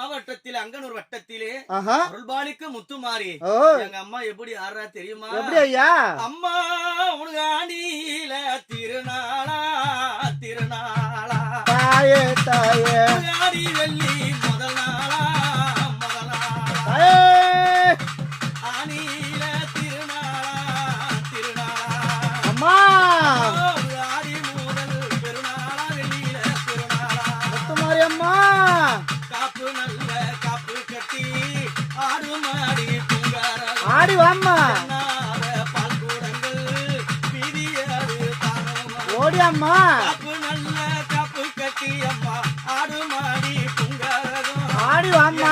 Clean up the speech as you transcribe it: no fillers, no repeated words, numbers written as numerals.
மாவட்டத்தில் அங்கனூர் வட்டத்திலே அருள்பாலிக்கு முத்துமாரி எங்க அம்மா எப்படி ஆடுறா தெரியுமா? எப்படி ஐயா? அம்மா உனக்கு ஆடியில திருநாளா திருநாளா தாயே தாயே ஆடி வெள்ளி முதல் நாளா தாயே ஆடியில திருநாளா திருநாளா அம்மா ஆடி முதல் பெருநாளா வெள்ளியில திருநாளா முத்துமாரி அம்மா காப்பு நல்ல காப்பு கட்டி ஆடும் ஆடி பூங்கார ஆடி வாம்மா பால் கூடங்கள் வீதியாடு ஓடி அம்மா காப்பு நல்ல காப்பு கட்டி அம்மா ஆடும் ஆடி பூங்காரகம் ஆடி வாம்மா